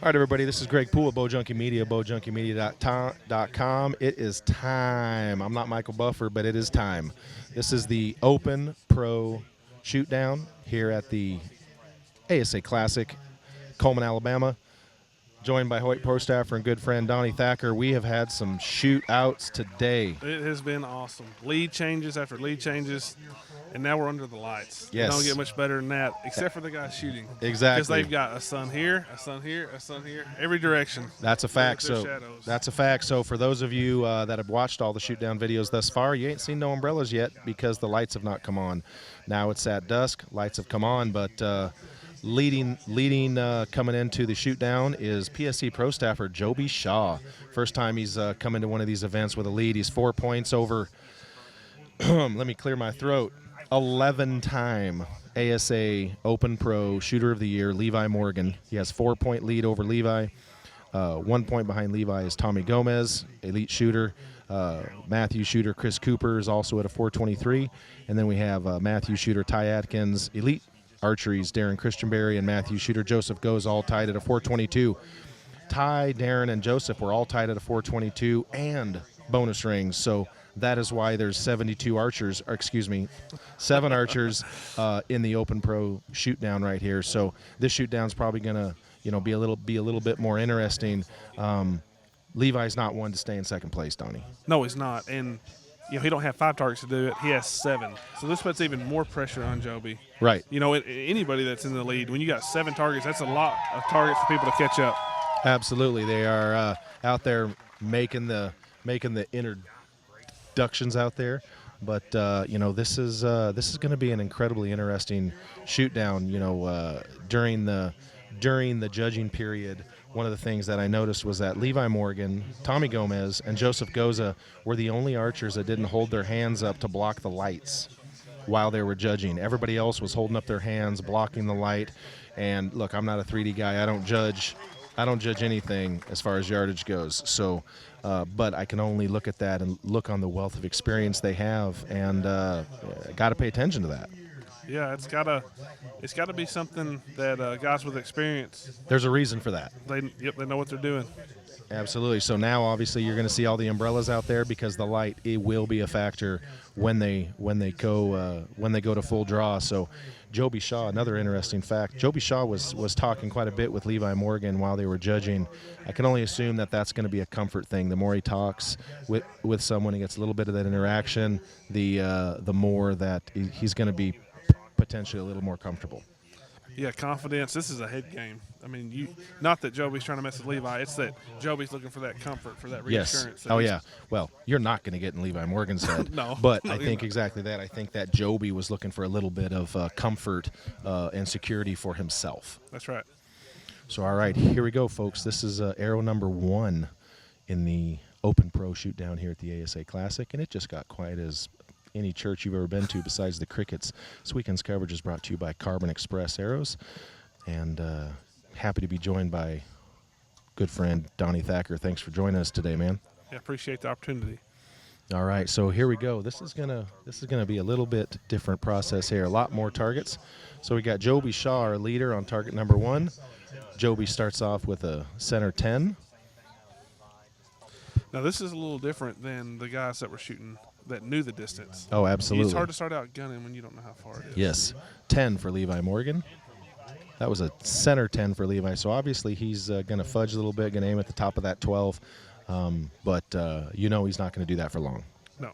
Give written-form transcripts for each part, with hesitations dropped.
All right, everybody, this is Greg Poole of Bowjunky Media, bowjunkymedia.com. It is time. I'm not Michael Buffer, but it is time. This is the Open Pro Shootdown here at the ASA Classic, Cullman, Alabama. Joined by Hoyt Pro staffer and good friend Donnie Thacker. We have had some shootouts today. It has been awesome. Lead changes after lead changes, and now we're under the lights. Yes. You don't get much better than that, except for the guys shooting. Exactly. Because they've got a sun here, a sun here, a sun here, every direction. That's a fact. They're So shadows. that's a fact. So for those of you that have watched all the shootdown videos thus far, you ain't seen no umbrellas yet because the lights have not come on. Now it's at dusk. Lights have come on, but leading coming into the shootdown is PSC Pro staffer Joby Shaw. First time he's come into one of these events with a lead. He's 4 points over. Let me clear my throat. 11-time ASA Open Pro Shooter of the Year, Levi Morgan. He has 4-point lead over Levi. 1 point behind Levi is Tommy Gomez, elite shooter. Matthew shooter Chris Cooper is also at a 423. And then we have Matthew shooter Ty Atkins, elite archeries Darren Christianberry, and Matthew shooter Joseph Goes all tied at a 422. Ty, Darren, and Joseph were all tied at a 422 and bonus rings. So that is why there's 72 archers, or excuse me, 7 archers in the Open Pro shootdown right here. So this shootdown's probably gonna, be a little bit more interesting. Levi's not one to stay in second place, Donnie. No, he's not. And he don't have 5 targets to do it. He has 7. So this puts even more pressure on Joby. Right. Anybody that's in the lead, when you got 7 targets, that's a lot of targets for people to catch up. Absolutely. They are out there making the introductions out there. But this is going to be an incredibly interesting shootdown. During the judging period, one of the things that I noticed was that Levi Morgan, Tommy Gomez, and Joseph Goza were the only archers that didn't hold their hands up to block the lights while they were judging. Everybody else was holding up their hands, blocking the light. And look, I'm not a 3D guy. I don't judge anything as far as yardage goes. So, but I can only look at that and look on the wealth of experience they have, and got to pay attention to that. Yeah, it's gotta be something that guys with experience. There's a reason for that. They know what they're doing. Absolutely. So now, obviously, you're going to see all the umbrellas out there because the light will be a factor when they go to full draw. So, Joby Shaw, another interesting fact. Joby Shaw was talking quite a bit with Levi Morgan while they were judging. I can only assume that that's going to be a comfort thing. The more he talks with someone, he gets a little bit of that interaction. The more that he's going to be potentially a little more comfortable. Yeah, confidence. This is a head game. I mean, not that Joby's trying to mess with Levi. It's that Joby's looking for that comfort, for that reassurance. Yes. Oh, yeah. Well, you're not going to get in Levi Morgan's head. No. But I think exactly that. I think that Joby was looking for a little bit of comfort and security for himself. That's right. So, all right, here we go, folks. This is arrow number 1 in the Open Pro shootdown here at the ASA Classic, and it just got quiet as any church you've ever been to besides the crickets. This weekend's coverage is brought to you by Carbon Express Arrows, and happy to be joined by good friend Donnie Thacker. Thanks for joining us today, man. Yeah, appreciate the opportunity. All right, so here we go. This is gonna be a little bit different process here. A lot more targets. So we got Joby Shaw, our leader, on target number 1. Joby starts off with a center 10. Now this is a little different than the guys that were shooting that knew the distance. Oh, absolutely. It's hard to start out gunning when you don't know how far it is. Yes, 10 for Levi Morgan. That was a center 10 for Levi, so obviously he's going to fudge a little bit, going to aim at the top of that 12, but he's not going to do that for long. No.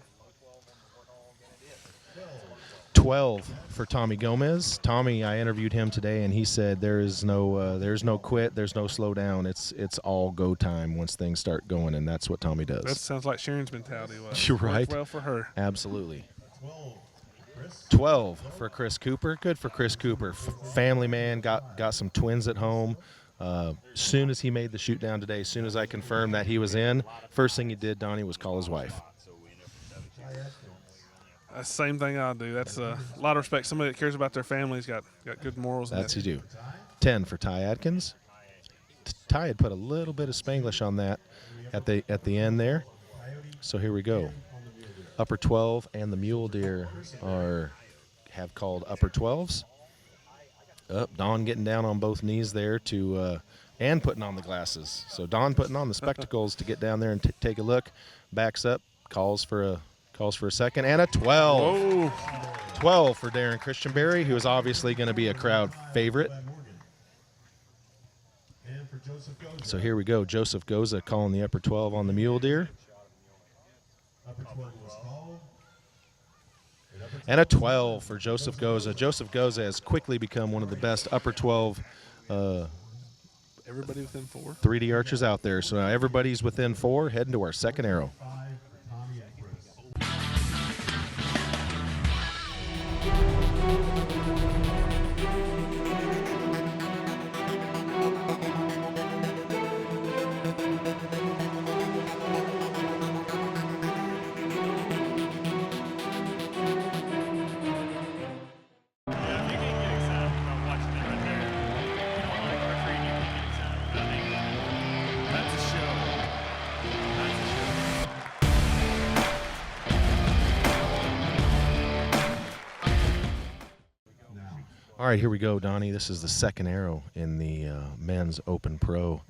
12 for Tommy Gomez. Tommy, I interviewed him today, and he said there's no quit, there's no slow down. It's all go time once things start going, and that's what Tommy does. That sounds like Sharon's mentality. You're right. Worked well for her. Absolutely. 12 for Chris Cooper. Good for Chris Cooper. Family man, got some twins at home. Soon as he made the shoot down today, as soon as I confirmed that he was in, first thing he did, Donnie, was call his wife. That's the same thing I do. That's a lot of respect. Somebody that cares about their family's got good morals. That's you do. 10 for Ty Atkins. Ty had put a little bit of Spanglish on that at the end there. So here we go. Upper 12 and the mule deer have called upper 12s. Don getting down on both knees there to and putting on the glasses. So Don putting on the spectacles to get down there and take a look, backs up, calls for a second, and a 12. Whoa. 12 for Darren Christianberry, who is obviously going to be a crowd favorite. So here we go. Joseph Goza calling the upper 12 on the mule deer. And a 12 for Joseph Goza. Joseph Goza has quickly become one of the best upper 12 Everybody within 4. 3D archers out there. So now everybody's within 4, heading to our second arrow. All right, here we go, Donnie. This is the second arrow in the men's Open Pro.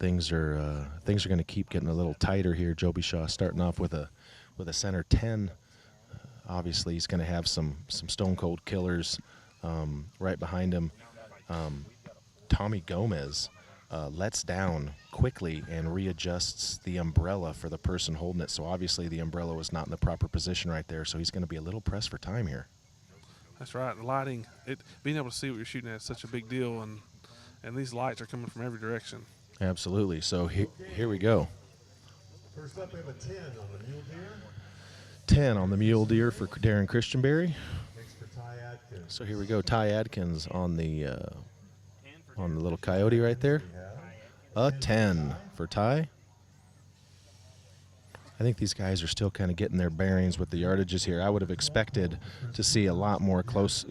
Things are going to keep getting a little tighter here. Joby Shaw starting off with a center 10. Obviously, he's going to have some stone cold killers right behind him. Tommy Gomez lets down quickly and readjusts the umbrella for the person holding it. So obviously, the umbrella was not in the proper position right there. So he's going to be a little pressed for time here. That's right. The lighting, being able to see what you're shooting at is such a big deal, and these lights are coming from every direction. Absolutely. So here we go. First up, we have a 10 on the mule deer. 10 on the mule deer for Darren Christianberry. Next for Ty Adkins. So here we go. Ty Adkins on the little coyote right there. A 10 for Ty. I think these guys are still kind of getting their bearings with the yardages here. I would have expected to see a lot more close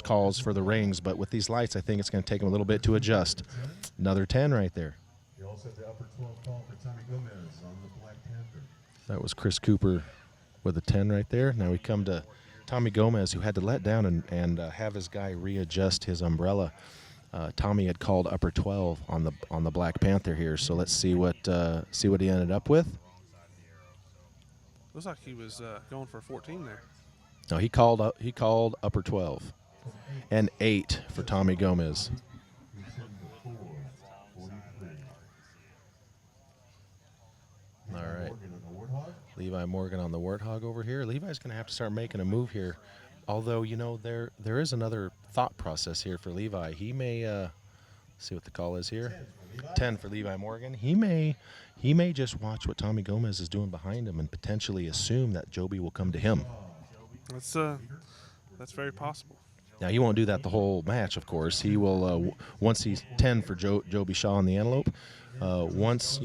calls for the rings, but with these lights, I think it's going to take them a little bit to adjust. Another 10 right there. You also have the upper 12 call for Tommy Gomez on the Black Panther. That was Chris Cooper with a 10 right there. Now we come to Tommy Gomez, who had to let down and have his guy readjust his umbrella. Tommy had called upper 12 on the Black Panther here, so let's see what he ended up with. Looks like he was going for 14 there. No, he called upper 12, and 8 for Tommy Gomez. All right, Levi Morgan on the Warthog over here. Levi's going to have to start making a move here. Although, there is another thought process here for Levi. He may see what the call is here. 10 for Levi Morgan. He may just watch what Tommy Gomez is doing behind him and potentially assume that Joby will come to him. That's very possible. Now, he won't do that the whole match, of course. He will, once he's 10 for Joby Shaw on the antelope, once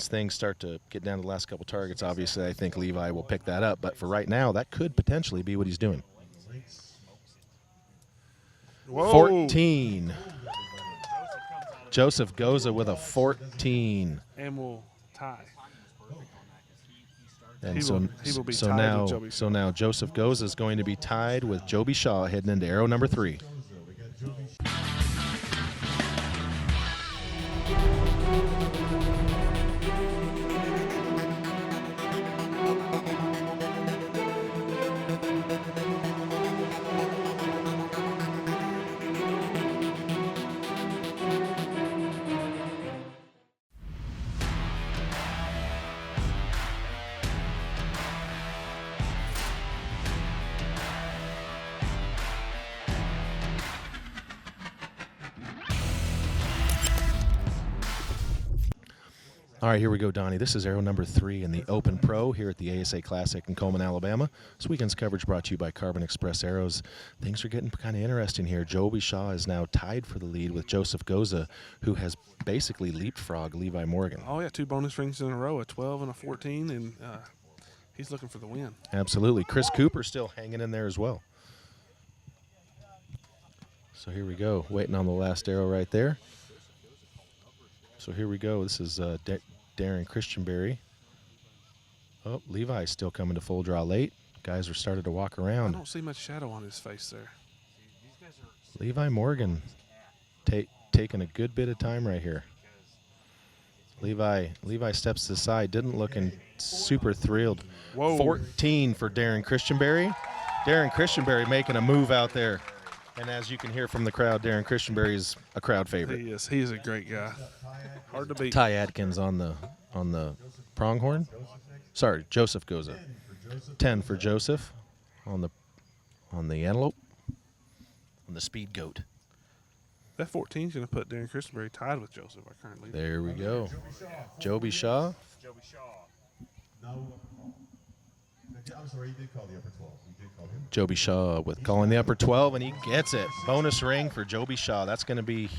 things start to get down to the last couple targets, obviously I think Levi will pick that up. But for right now, that could potentially be what he's doing. Whoa. 14. Joseph Goza with a 14. And will tie. And He will be tied with Joby Shaw. So now Joseph Goza is going to be tied with Joby Shaw heading into arrow number 3. All right, here we go, Donnie. This is arrow number 3 in the Open Pro here at the ASA Classic in Cullman, Alabama. This weekend's coverage brought to you by Carbon Express Arrows. Things are getting kind of interesting here. Joby Shaw is now tied for the lead with Joseph Goza, who has basically leapfrogged Levi Morgan. Oh, yeah, 2 bonus rings in a row, a 12 and a 14, and he's looking for the win. Absolutely. Chris Cooper still hanging in there as well. So here we go, waiting on the last arrow right there. So here we go. This is Darren Christianberry. Oh, Levi's still coming to full draw late. Guys are starting to walk around. I don't see much shadow on his face there. Levi Morgan taking a good bit of time right here. Levi steps to the side, didn't looking super thrilled. Whoa. 14 for Darren Christianberry. Darren Christianberry making a move out there. And as you can hear from the crowd, Darren Christianberry is a crowd favorite. He is. He is a great guy. Hard to beat. Ty Adkins on the pronghorn. Sorry, Joseph Goza. 10 for Joseph on the antelope. On the speed goat. That 14 is going to put Darren Christenberry tied with Joseph, our current leader. There we go. Joby Shaw. No. I'm sorry, you did call the upper 12. You did call him. Joby Shaw with calling the upper 12, and he gets it. Bonus ring for Joby Shaw. That's going to be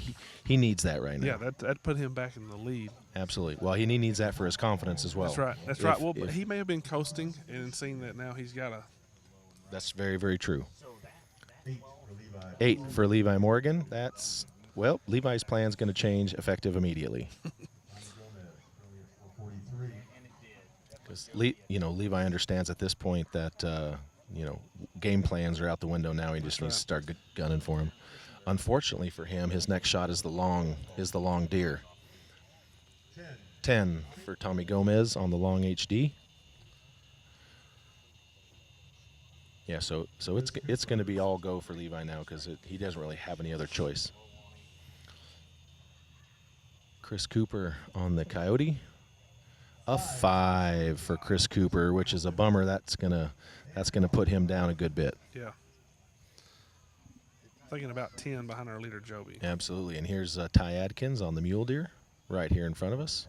he needs that right now. Yeah, that put him back in the lead. Absolutely. Well, he needs that for his confidence as well. That's right. That's right. Well, but he may have been coasting and seeing that now he's got a. That's very, very true. 8 for Levi. 8 for Levi Morgan. That's, well, Levi's plan's going to change effective immediately. Because Levi understands at this point that game plans are out the window now. He just needs to start gunning for him. Unfortunately for him, his next shot is the long deer. 10 for Tommy Gomez on the long HD. Yeah, so it's going to be all go for Levi now because he doesn't really have any other choice. Chris Cooper on the coyote. A 5 for Chris Cooper, which is a bummer. That's gonna put him down a good bit. Yeah. Thinking about 10 behind our leader Joby. Absolutely, and here's Ty Adkins on the mule deer, right here in front of us.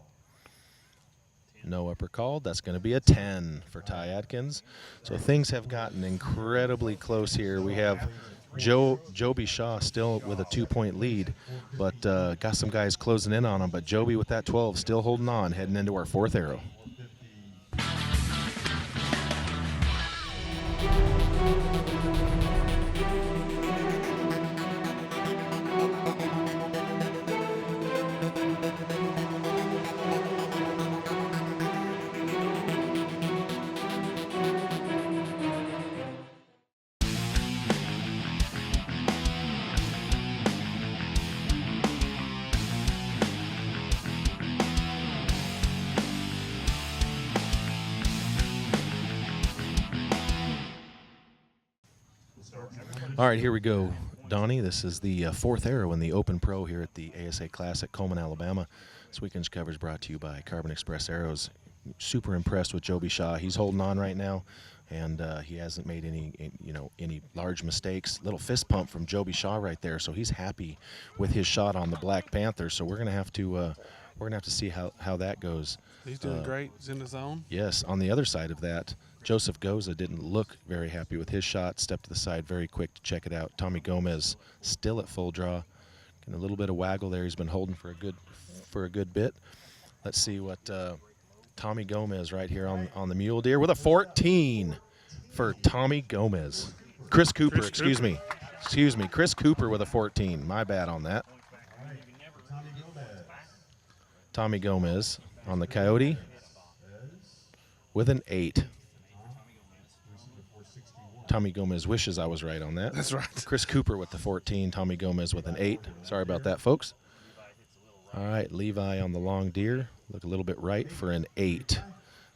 No upper called. That's going to be a 10 for Ty Adkins. So things have gotten incredibly close here. We have Joby Shaw still with a 2-point lead, but got some guys closing in on him. But Joby with that 12 still holding on, heading into our 4th arrow. All right, here we go, Donnie. This is the 4th arrow in the Open Pro here at the ASA Classic, Cullman, Alabama. This weekend's coverage brought to you by Carbon Express Arrows. Super impressed with Joby Shaw. He's holding on right now, and he hasn't made any large mistakes. Little fist pump from Joby Shaw right there, so he's happy with his shot on the Black Panther. So we're gonna have to see how that goes. He's doing great. He's in the zone. Yes. On the other side of that, Joseph Goza didn't look very happy with his shot. Stepped to the side very quick to check it out. Tommy Gomez still at full draw. Getting a little bit of waggle there. He's been holding for a good bit. Let's see what Tommy Gomez right here on the mule deer with a 14 for Tommy Gomez. Chris Cooper, excuse me. Chris Cooper with a 14. My bad on that. Tommy Gomez on the coyote with an 8. Tommy Gomez wishes I was right on that. That's right. Chris Cooper with the 14. Tommy Gomez with an 8. Sorry about that, folks. All right, Levi on the long deer. Look a little bit right for an 8.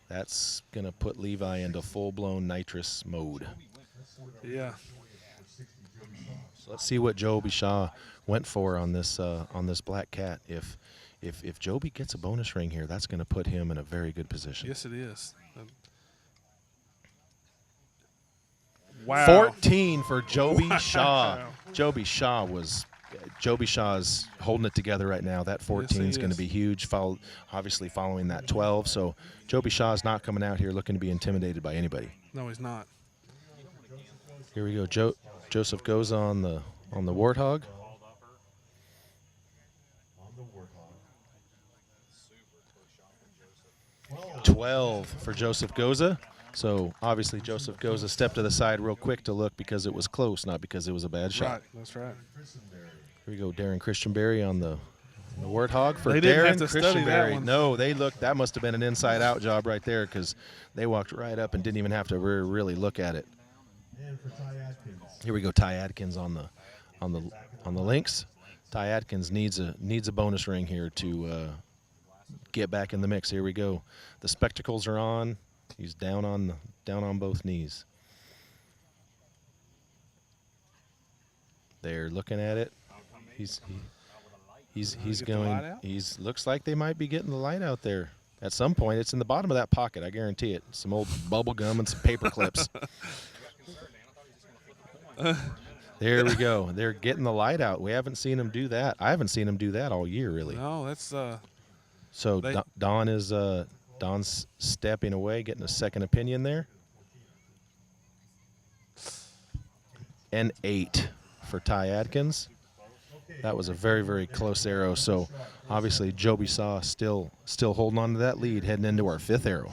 That's going to put Levi into full-blown nitrous mode. Yeah. So let's see what Joby Shaw went for on this black cat. If Joby gets a bonus ring here, that's going to put him in a very good position. Yes, it is. Wow. 14 for Joby Shaw. Joby Shaw's holding it together right now. That 14 is going to be huge, obviously following that 12. So Joby Shaw's not coming out here looking to be intimidated by anybody. No, he's not. Here we go. Joseph goes on the Warthog. 12 for Joseph Goza. So obviously Joseph Goza stepped to the side real quick to look because it was close, not because it was a bad shot. Right, that's right. Here we go, Darren Christianberry on the Warthog for they didn't have Darren to study that Christianberry. one. No, that must have been an inside-out job right there because they walked right up and didn't even have to really look at it. And for Ty Adkins. Here we go, Ty Adkins on the Lynx. Ty Atkins needs a bonus ring here to get back in the mix. Here we go. The spectacles are on. He's down on both knees. They're looking at it. He's going. Looks like they might be getting the light out there. At some point, it's in the bottom of that pocket. I guarantee it. Some old bubble gum and some paper clips. There we go. They're getting the light out. We haven't seen them do that. I haven't seen them do that all year, really. No, that's So Don's stepping away, getting a second opinion there. An 8 for Ty Atkins. That was a very, very close arrow. So obviously Joby Saw still holding on to that lead, heading into our 5th arrow.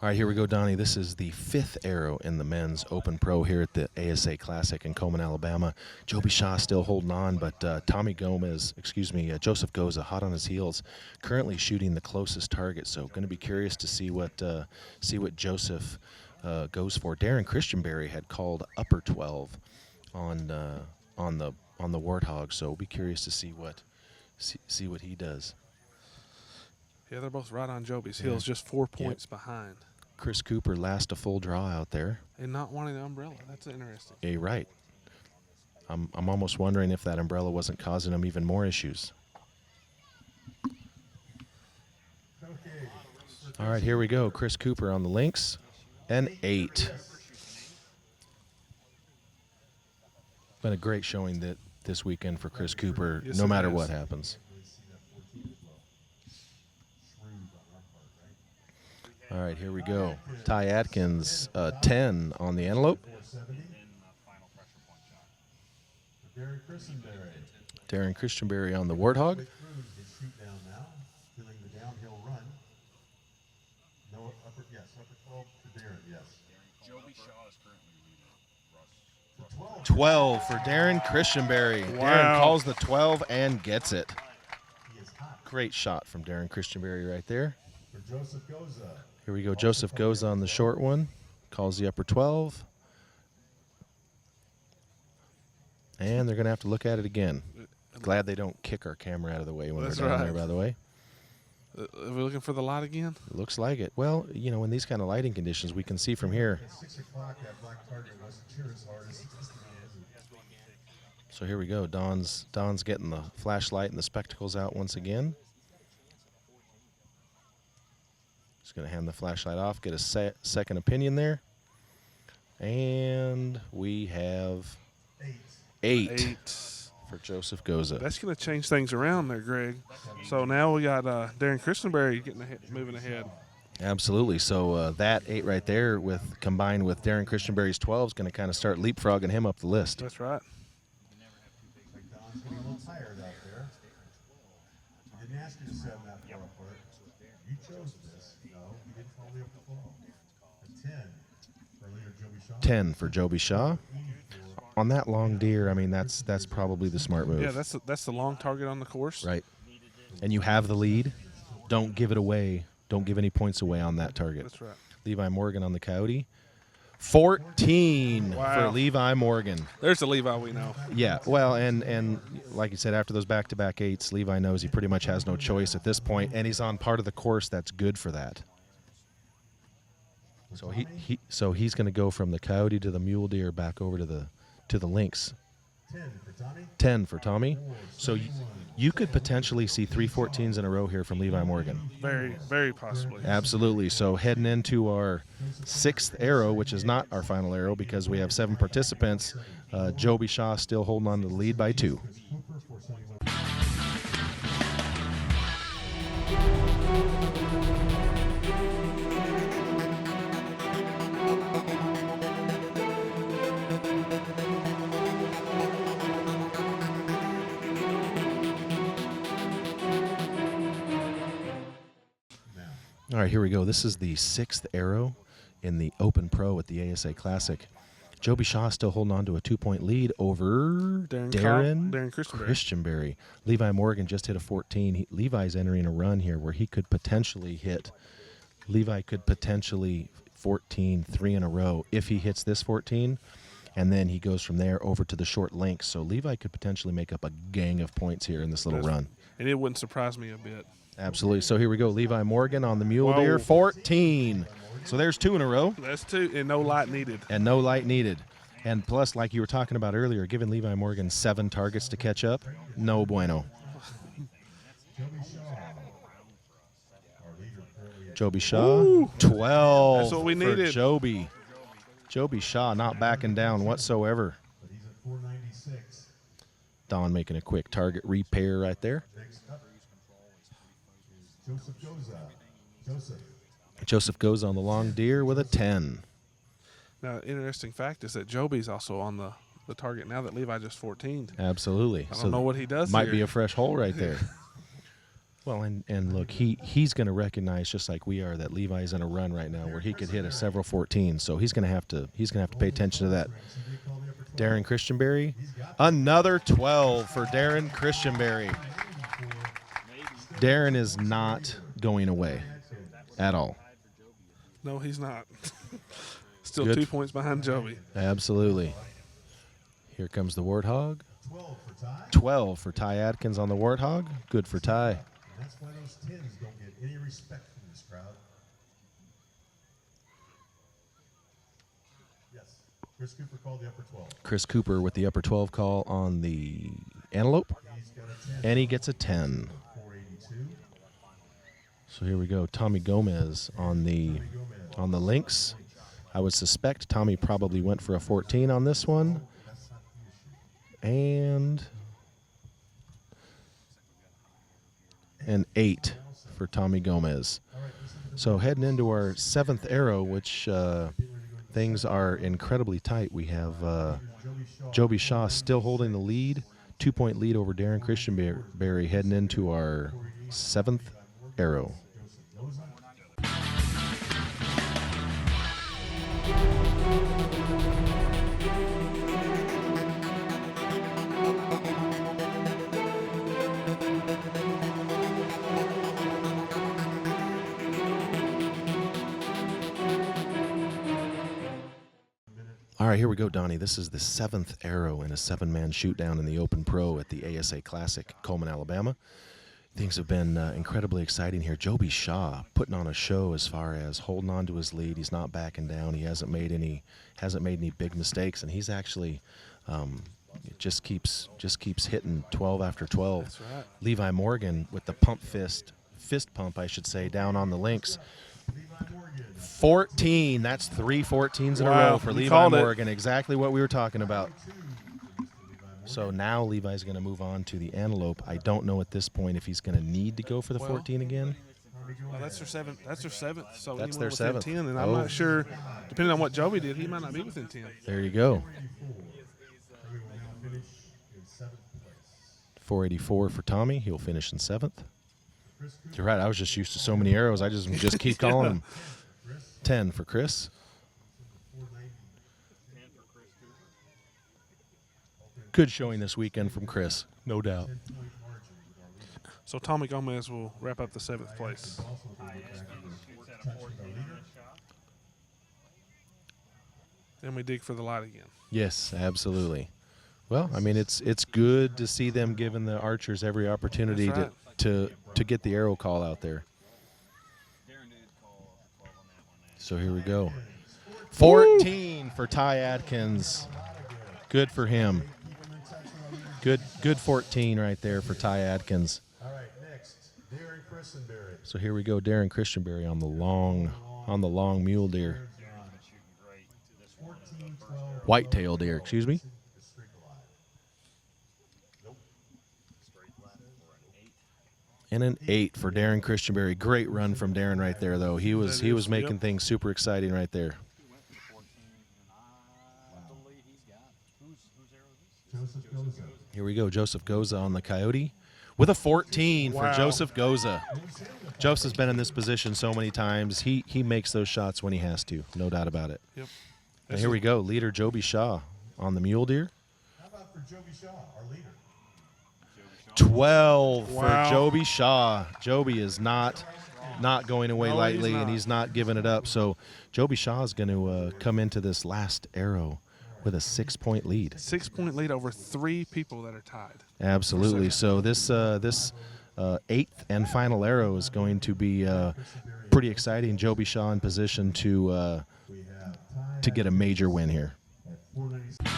All right, here we go, Donnie. This is the 5th arrow in the men's Open Pro here at the ASA Classic in Cullman, Alabama. Joby Shaw still holding on, but Joseph Goza hot on his heels, currently shooting the closest target. So going to be curious to see what Joseph goes for. Darren Christianberry had called upper 12 on the Warthog, so we'll be curious to see what he does. Yeah, they're both right on Joby's heels, just 4 points behind. Chris Cooper last a full draw out there. And not wanting the umbrella. That's interesting. Yeah, you're right. I'm almost wondering if that umbrella wasn't causing him even more issues. All right, here we go. Chris Cooper on the links. An 8. Been a great showing this weekend for Chris Cooper, Yes, no it matter has. what happens. All right, here we go. Ty Atkins, 10 on the antelope. Darren Christianberry on the Warthog. Joby Shaw is currently leading. Russ. 12 for Darren Christianberry. Wow. Darren calls the 12 and gets it. Great shot from Darren Christianberry right there. Here we go. Joseph Goza on the short one. Calls the upper 12. And they're going to have to look at it again. Glad they don't kick our camera out of the way when That's we're down right. there, by the way. Are we looking for the light again? Looks like it. Well, you know, in these kind of lighting conditions, we can see from here. So here we go. Don's getting the flashlight and the spectacles out once again. Just going to hand the flashlight off, get a second opinion there. And we have 8 for Joseph Goza. That's going to change things around there, Greg. So now we got Darren Christianberry moving ahead. Absolutely. So that 8 right there, combined with Darren Christianberry's 12, is going to kind of start leapfrogging him up the list. That's right. Don's getting a little tired out there. I didn't ask you to set him that far apart. You chose this. No, you didn't call the upper 12. A 10 for leader Joby Shaw. 10 for Joby Shaw. On that long deer, I mean, that's probably the smart move. Yeah, that's the long target on the course. Right. And you have the lead. Don't give it away. Don't give any points away on that target. That's right. Levi Morgan on the coyote. 14 Wow. for Levi Morgan. There's the Levi we know. Yeah, well, and like you said, after those back-to-back 8s, Levi knows he pretty much has no choice at this point, and he's on part of the course that's good for that. So he's going to go from the coyote to the mule deer back over to the lynx. 10 for Tommy. So you could potentially see 3 14s in a row here from Levi Morgan. Very, very possibly. Absolutely. So heading into our 6th arrow, which is not our final arrow because we have 7 participants, Joby Shaw still holding on to the lead by 2. All right, here we go. This is the 6th arrow in the Open Pro at the ASA Classic. Joby Shaw still holding on to a 2-point lead over Darren Christianberry. Levi Morgan just hit a 14. Levi's entering a run here where he could potentially hit. Levi could potentially 14 3 in a row if he hits this 14, and then he goes from there over to the short links. So Levi could potentially make up a gang of points here in this little run. And it wouldn't surprise me a bit. Absolutely. So here we go. Levi Morgan on the mule deer, 14. So there's 2 in a row. That's 2, and no light needed. And no light needed. And plus, like you were talking about earlier, giving Levi Morgan 7 targets to catch up, no bueno. Joby Shaw, Ooh. 12. That's what we needed. Joby. Joby Shaw not backing down whatsoever. Don making a quick target repair right there. Joseph goes on the long deer with a 10. Now, interesting fact is that Joby's also on the target now that Levi just 14'd. Absolutely. I don't know what he does Might here. be a fresh hole right there. Well, and look, he's going to recognize, just like we are, that Levi's in a run right now where he could hit a several 14. So he's going to have to pay attention to that. Darren Christianberry, another 12 for Darren Christianberry. Darren is not going away at all. No, he's not. Still Good. 2 points behind Joby. Absolutely. Here comes the Warthog. 12 for Ty Atkins on the Warthog. Good for Ty. That's why those 10s don't get any respect from this crowd. Yes, Chris Cooper called the upper 12. Chris Cooper with the upper 12 call on the antelope. He's got a 10. And he gets a 10. 482. So here we go. Tommy Gomez on the lynx. I would suspect Tommy probably went for a 14 on this one. And an 8 for Tommy Gomez. So heading into our 7th arrow, which things are incredibly tight. We have Joby Shaw still holding the lead, 2-point lead over Darren Christianberry heading into our 7th arrow. All right, here we go, Donnie. This is the 7th arrow in a 7-man shoot-down in the Open Pro at the ASA Classic, Cullman, Alabama. Things have been incredibly exciting here. Joby Shaw putting on a show as far as holding on to his lead. He's not backing down. He hasn't made any big mistakes, and he's actually just keeps hitting 12 after 12. That's right. Levi Morgan with the fist pump, I should say, down on the links. 14. That's 3 14s in a row for Levi Morgan. Exactly what we were talking about. So now Levi's going to move on to the antelope. I don't know at this point if he's going to need to go for the 14 again. Well, that's their 7th. That's their 7th. So That's he their went within 7th. 10, and I'm not sure. Depending on what Joby did, he might not be within 10. There you go. 484 for Tommy. He'll finish in 7th. You're right. I was just used to so many arrows. I just keep calling them. 10 for Chris. Good showing this weekend from Chris, no doubt. So Tommy Gomez will wrap up the 7th place. And we dig for the light again. Yes, absolutely. Well, I mean, it's good to see them giving the archers every opportunity That's right. to get the arrow call out there. So here we go. 14 for Ty Atkins. Good for him. Good 14 right there for Ty Atkins. All right, next, Darren Christianberry. So here we go, Darren Christianberry on the long mule deer. 14-12. Whitetail deer, excuse me. And an 8 for Darren Christianberry. Great run from Darren right there, though. He was making things super exciting right there. Joseph Goza. Here we go, Joseph Goza on the coyote with a 14 for Wow. Joseph Goza. Joseph's been in this position so many times. He makes those shots when he has to, no doubt about it. Yep. And here we go, leader Joby Shaw on the mule deer. How about for Joby Shaw, our leader? 12 Wow. for Joby Shaw. Joby is not going away No, lightly, he's not. and he's not giving it up. So Joby Shaw is going to come into this last arrow with a 6-point lead. 6-point lead over 3 people that are tied. Absolutely. So this eighth and final arrow is going to be pretty exciting. Joby Shaw in position to get a major win here. At 496.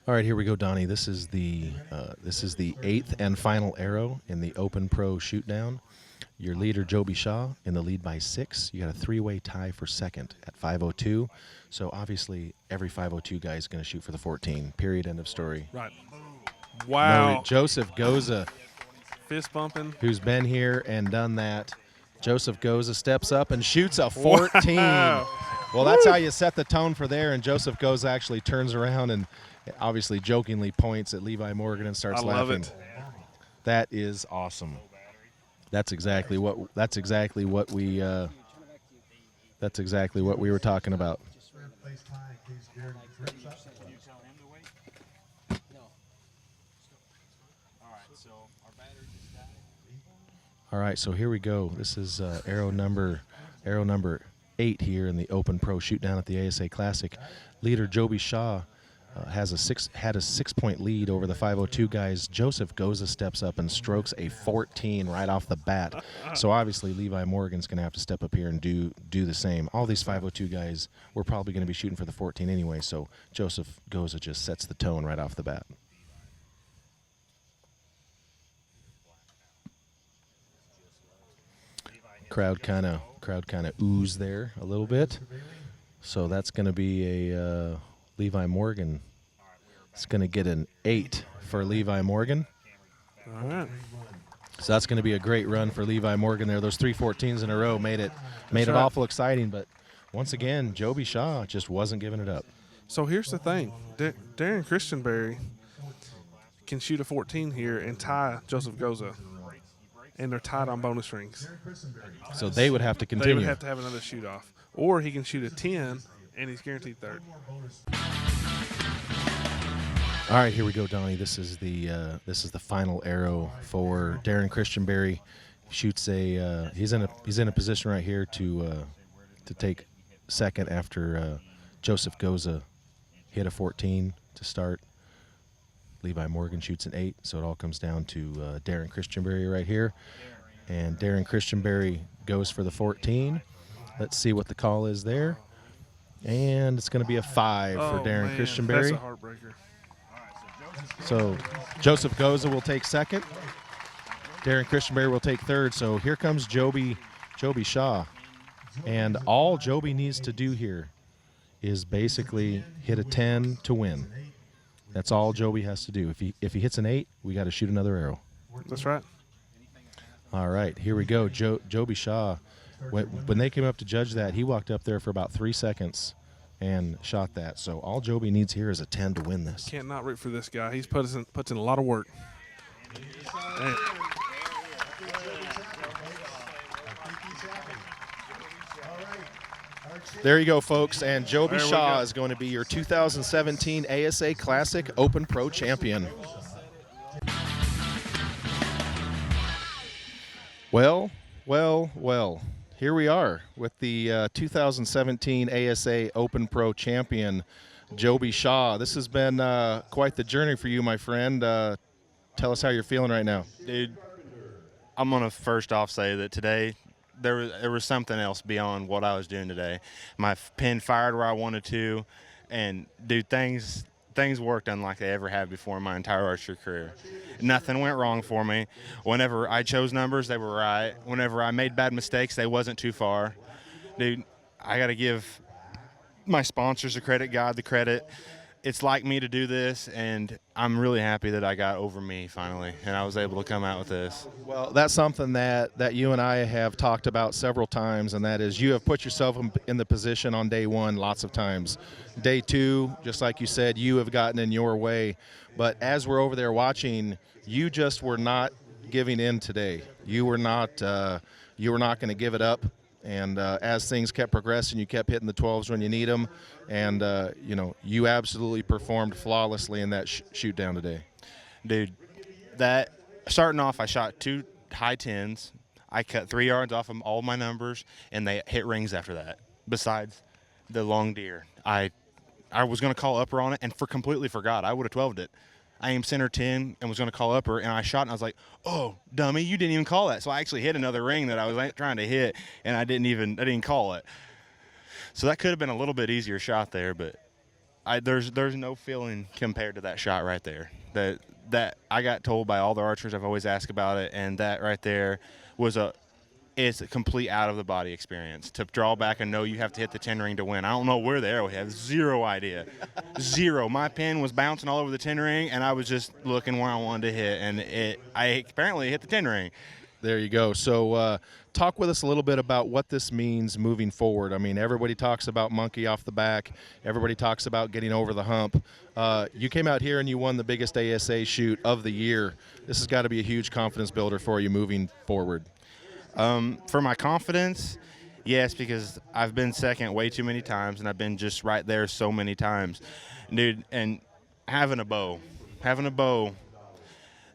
All right, here we go, Donnie. This is the eighth and final arrow in the Open Pro Shootdown. Your leader, Joby Shaw, in the lead by 6. You got a 3-way tie for second at 5:02. So obviously, every 5:02 guy is going to shoot for the 14. Period. End of story. Right. Wow. No, Joseph Goza, Fist bumping. who's been here and done that. Joseph Goza steps up and shoots a 14. Wow. Well, that's how you set the tone for there. And Joseph Goza actually turns around and obviously jokingly points at Levi Morgan and starts I love laughing. it. That is awesome. That's exactly what we were talking about. Place tie in case Darren trips up. All right, so here we go. This is arrow number 8 here in the Open Pro Shootdown at the ASA Classic. Leader Joby Shaw had a 6-point lead over the 5:02 guys. Joseph Goza steps up and strokes a 14 right off the bat. So obviously Levi Morgan's going to have to step up here and do the same. All these 5:02 guys were probably going to be shooting for the 14 anyway, so Joseph Goza just sets the tone right off the bat. Crowd kind of ooze there a little bit. So that's going to be a Levi Morgan. It's going to get an 8 for Levi Morgan. All right. So that's going to be a great run for Levi Morgan there. Those 3 14s in a row made it right. awful exciting. But once again, Joby Shaw just wasn't giving it up. So here's the thing. Darren Christianberry can shoot a 14 here and tie Joseph Goza. And they're tied on bonus rings. So they would have to They continue. would have to have another shoot off. Or he can shoot a 10 and he's guaranteed third. All right, here we go, Donnie. This is the final arrow for Darren Christianberry. Shoots a he's in a position right here to take second after Joseph Goza hit a 14 to start. Levi Morgan shoots an 8, so it all comes down to Darren Christianberry right here. And Darren Christianberry goes for the 14. Let's see what the call is there. And it's going to be a 5 for Darren man, Christianberry. That's a heartbreaker. So Joseph Goza will take second. Darren Christianberry will take third. So here comes Joby Shaw. And all Joby needs to do here is basically hit a 10 to win. That's all Joby has to do. If he hits an 8, we got to shoot another arrow. That's right. All right, here we go. Joby Shaw, when they came up to judge that, he walked up there for about 3 seconds and shot that. So all Joby needs here is a 10 to win this. Can't not root for this guy. He's puts in a lot of work. Man. There you go, folks. And Joby There we Shaw go. is going to be your 2017 ASA Classic Open Pro champion. Well. Here we are with the 2017 ASA Open Pro champion, Joby Shaw. This has been quite the journey for you, my friend. Tell us how you're feeling right now. Dude, I'm going to first off say that today there was something else beyond what I was doing today. My pin fired where I wanted to, and, dude, things worked unlike they ever have before in my entire archery career. Nothing went wrong for me. Whenever I chose numbers, they were right. Whenever I made bad mistakes, they wasn't too far. Dude, I got to give my sponsors the credit, God the credit. it's like me to do this, and I'm really happy that I got over me finally, and I was able to come out with this. Well, that's something that you and I have talked about several times, and that is you have put yourself in the position on day one lots of times. Day two, just like you said, you have gotten in your way. But as we're over there watching, you just were not giving in today. You were not going to give it up. And as things kept progressing, you kept hitting the 12s when you need them. And, you absolutely performed flawlessly in that shoot down today. Dude, that starting off, I shot 2 high 10s. I cut 3 yards off of all my numbers, and they hit rings after that. Besides the long deer, I was going to call upper on it and completely forgot. I would have 12'd it. I aimed center 10 and was going to call upper, and I shot, and I was like, oh, dummy, you didn't even call that. So I actually hit another ring that I was trying to hit, and I didn't call it. So that could have been a little bit easier shot there, but there's no feeling compared to that shot right there. That I got told by all the archers. I've always asked about it, and that right there it's a complete out of the body experience. To draw back and know you have to hit the 10 ring to win. I don't know where the arrow had. Zero idea. Zero. My pin was bouncing all over the 10 ring, and I was just looking where I wanted to hit, and I apparently hit the 10 ring. There you go. So talk with us a little bit about what this means moving forward. I mean, everybody talks about monkey off the back. Everybody talks about getting over the hump. You came out here and you won the biggest ASA shoot of the year. This has got to be a huge confidence builder for you moving forward. For my confidence, yes, because I've been second way too many times, and I've been just right there so many times. Dude, and having a bow.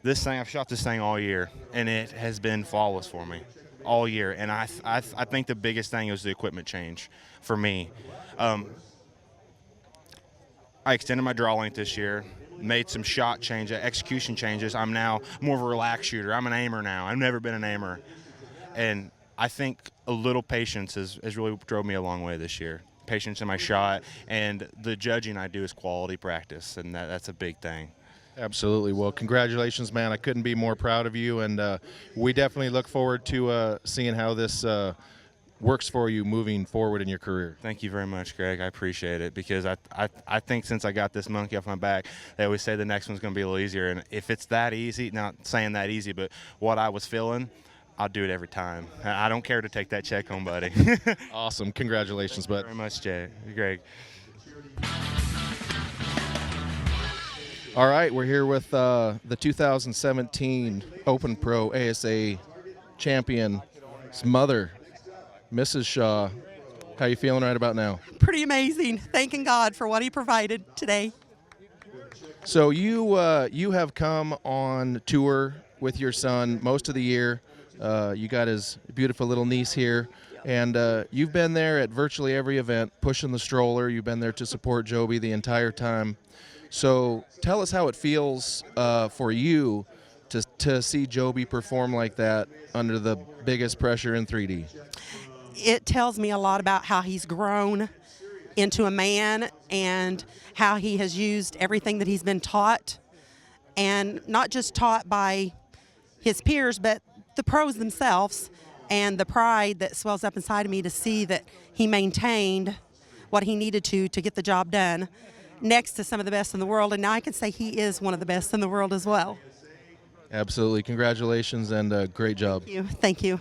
This thing, I've shot this thing all year, and it has been flawless for me all year. And I think the biggest thing was the equipment change for me. I extended my draw length this year, made some shot change, execution changes. I'm now more of a relaxed shooter. I'm an aimer now. I've never been an aimer. And I think a little patience has really drove me a long way this year. Patience in my shot, and the judging I do is quality practice, and that's a big thing. Absolutely. Well, congratulations, man. I couldn't be more proud of you, and we definitely look forward to seeing how this works for you moving forward in your career. Thank you very much, Greg. I appreciate it, because I think since I got this monkey off my back, they always say the next one's going to be a little easier, and if it's that easy, not saying that easy, but what I was feeling, I'll do it every time. I don't care to take that check home, buddy. Awesome. Congratulations, bud. Very much, Jay. Greg. All right, we're here with the 2017 Open Pro ASA champion, his mother, Mrs. Shaw. How you feeling right about now? Pretty amazing. Thanking God for what he provided today. So you have come on tour with your son most of the year. You got his beautiful little niece here, and you've been there at virtually every event, pushing the stroller. You've been there to support Joby the entire time. So tell us how it feels for you to see Joby perform like that under the biggest pressure in 3D. It tells me a lot about how he's grown into a man and how he has used everything that he's been taught, and not just taught by his peers, but the pros themselves, and the pride that swells up inside of me to see that he maintained what he needed to get the job done next to some of the best in the world. And now I can say he is one of the best in the world as well. Absolutely. Congratulations and great job. Thank you. Thank you.